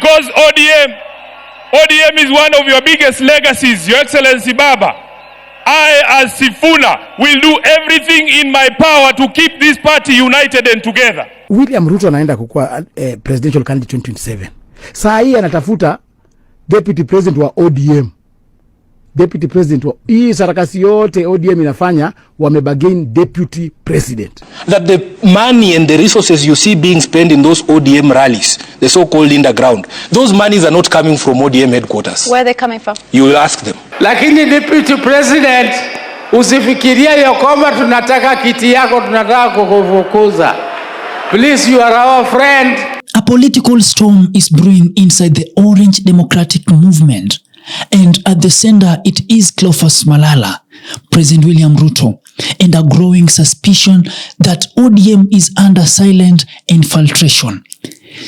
because ODM is one of your biggest legacies, Your Excellency Baba. I, as Sifuna, will do everything in my power to keep this party united and together. William Ruto anaenda kukua presidential candidate 2027. Saa hii anatafuta deputy president wa ODM. Deputy president wa hii sarakasi yote ODM inafanya wamebagain deputy president. That the money and the resources you see being spent in those ODM rallies, the so-called underground, those monies are not coming from ODM headquarters. Where are they coming from? You will ask them. Lakini deputy president, usifikiria ya kwamba tunataka kiti yako, tunataka kukufukuza. Please, you are our friend. A political storm is brewing inside the Orange Democratic Movement. And at the center, it is Cleophas Malala, President William Ruto, and a growing suspicion that ODM is under silent infiltration.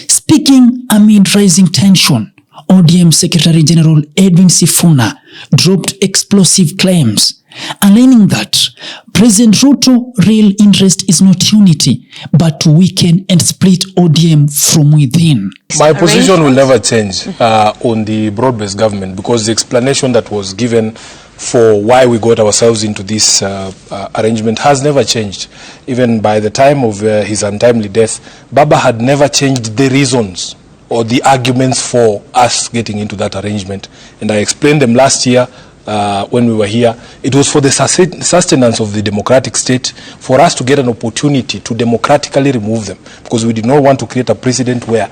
Speaking amid rising tension, ODM Secretary General Edwin Sifuna dropped explosive claims, aligning that President Ruto's real interest is not unity, but to weaken and split ODM from within. My position will never change on the broad-based government, because the explanation that was given for why we got ourselves into this arrangement has never changed. Even by the time of his untimely death, Baba had never changed the reasons or the arguments for us getting into that arrangement. And I explained them last year when we were here. It was for the sustenance of the democratic state, for us to get an opportunity to democratically remove them, because we did not want to create a precedent where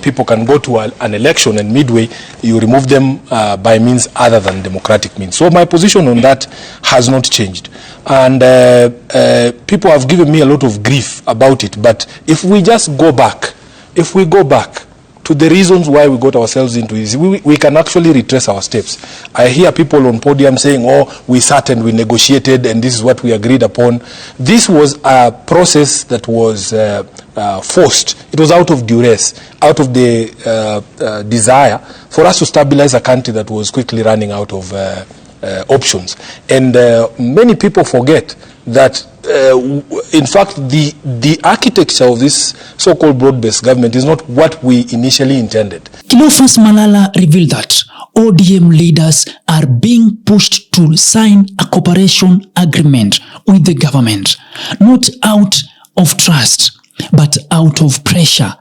people can go to an election and midway you remove them by means other than democratic means. So my position on that has not changed. And people have given me a lot of grief about it. But if we just go back, to the reasons why we got ourselves into this, we can actually retrace our steps. I hear people on podium saying, oh, we sat and we negotiated and this is what we agreed upon. This was a process that was forced. It was out of duress, out of the desire for us to stabilize a country that was quickly running out of options. And many people forget that in fact the architecture of this so-called broad-based government is not what we initially intended. Cleophas Malala revealed that ODM leaders are being pushed to sign a cooperation agreement with the government, not out of trust, but out of pressure.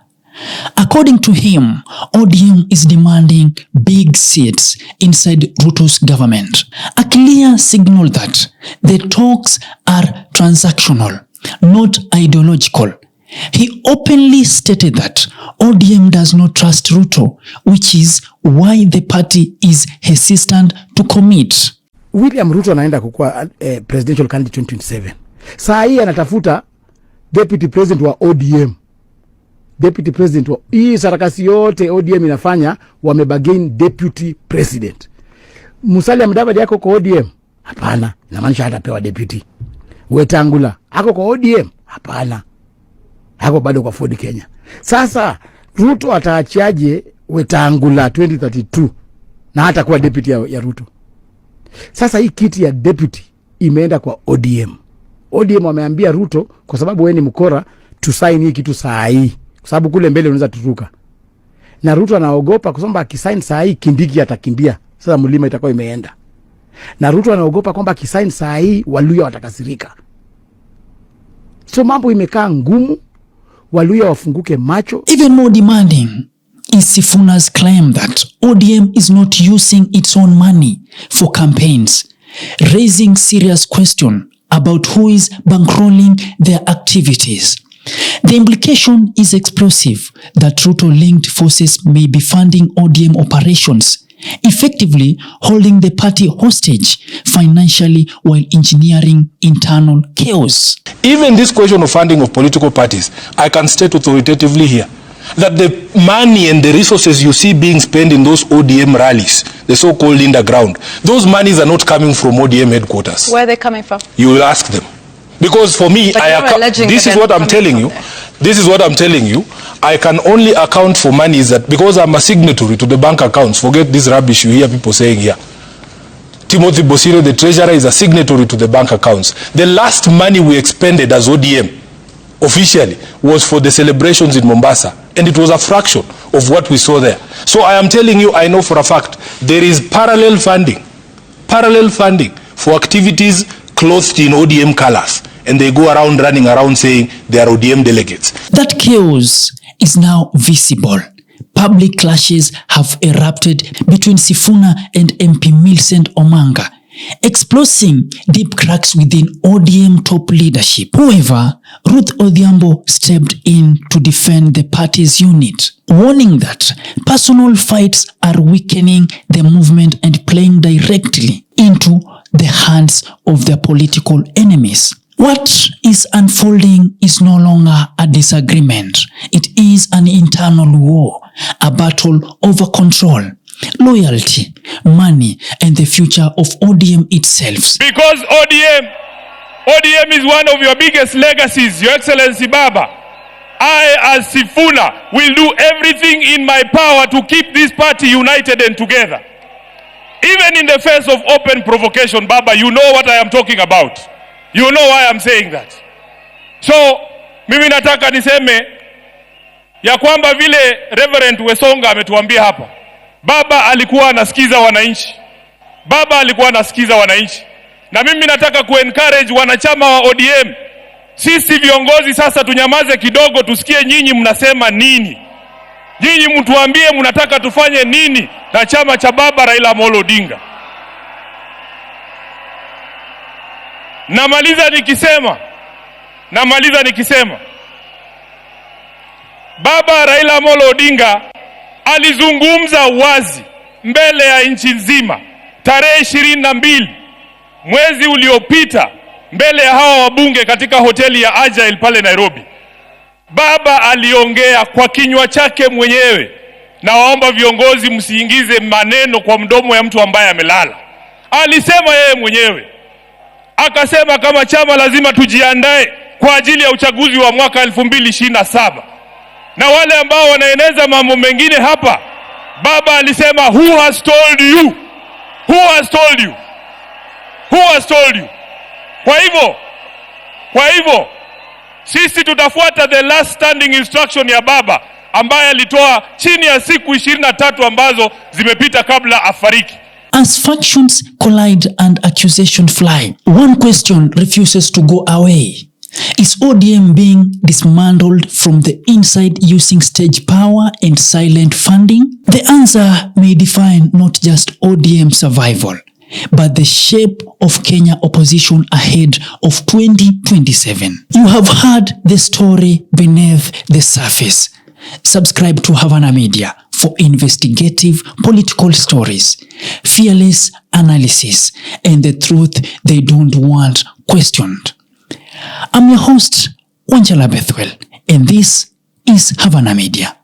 According to him, ODM is demanding big seats inside Ruto's government, a clear signal that the talks are transactional, not ideological. He openly stated that ODM does not trust Ruto, which is why the party is hesitant to commit. William Ruto anaenda kukua presidential candidate 2027. Saa hii anatafuta deputy president wa ODM. Deputy president wa hii sarakasi yote ODM inafanya wamebagain deputy president. Musalia Mudavadi yako kwa ODM? Hapana, inamaanisha hatapewa deputy. Wetangula ako kwa ODM? Hapana, ako bado kwa Ford Kenya. Sasa Ruto ataachiaje Wetangula 2032 na hata kuwa deputy ya Ruto? Sasa hii kiti ya deputy imeenda kwa ODM. ODM wameambia Ruto, kwa sababu wewe ni mkora, tusaini hii kitu saa hii, kwa sababu kule mbele unaweza tutuka. Na Ruto anaogopa kwa sababu akisign saa hii Kindiki atakimbia. Sasa mlima itakuwa imeenda. Na Ruto anaogopa kwamba akisign saa hii Waluya watakasirika. So mambo imekaa ngumu, Waluya wafunguke macho. Even more demanding is Sifuna's claim that ODM is not using its own money for campaigns, raising serious question about who is bankrolling their activities. The implication is explosive that Ruto-linked forces may be funding ODM operations, effectively holding the party hostage financially while engineering internal chaos. Even this question of funding of political parties, I can state authoritatively here that the money and the resources you see being spent in those ODM rallies, the so-called underground, those monies are not coming from ODM headquarters. Where are they coming from? You will ask them. Because for me, this is what I'm telling you. This is what I'm telling you. I can only account for monies that, because I'm a signatory to the bank accounts. Forget this rubbish you hear people saying here. Timothy Bosiro, the treasurer, is a signatory to the bank accounts. The last money we expended as ODM officially was for the celebrations in Mombasa, and it was a fraction of what we saw there. So I am telling you, I know for a fact there is parallel funding for activities clothed in ODM colors, and they go around running around saying they are ODM delegates. That chaos is now visible. Public clashes have erupted between Sifuna and MP Millicent Odhiambo, exposing deep cracks within ODM top leadership. However, Ruth Odhiambo stepped in to defend the party's unit, warning that personal fights are weakening the movement and playing directly into the hands of their political enemies. What is unfolding is no longer a disagreement. It is an internal war, a battle over control, loyalty, money, and the future of ODM itself. Because ODM is one of your biggest legacies, Your Excellency Baba. I, as Sifuna, will do everything in my power to keep this party united and together. Even in the face of open provocation, Baba, you know what I am talking about. You know why I'm saying that. So, mimi nataka niseme ya kwamba vile Reverend Wesonga ametuambia hapa, Baba alikuwa anasikiza wananchi. Na mimi nataka kuencourage wanachama wa ODM. Sisi viongozi sasa tunyamaze kidogo, tusikie nyinyi mnasema nini. Nyinyi mtuambie mnataka tufanye nini na chama cha Baba Raila Amolo Odinga. Namaliza nikisema Baba Raila Amolo Odinga alizungumza wazi mbele ya nchi nzima tarehe 22 mwezi uliopita mbele ya hawa wabunge katika hoteli ya Agile pale Nairobi. Baba aliongea kwa kinywa chake mwenyewe, na waomba viongozi msiingize maneno kwa mdomo ya mtu ambaye amelala. Alisema yeye mwenyewe, akasema kama chama lazima tujiandae kwa ajili ya uchaguzi wa mwaka 2027. Na wale ambao wanaeneza mambo mengine hapa, Baba alisema who has told you? Who has told you? Who has told you? Kwa hivyo sisi tutafuata the last standing instruction ya Baba ambaye alitoa chini ya siku 23 ambazo zimepita kabla afariki. As factions collide and accusation fly, one question refuses to go away. Is ODM being dismantled from the inside using stage power and silent funding? The answer may define not just ODM survival, but the shape of Kenya opposition ahead of 2027. You have heard the story beneath the surface. Subscribe to Havana Media for investigative political stories, fearless analysis, and the truth they don't want questioned. I'm your host, Wanga, and this is Havana Media.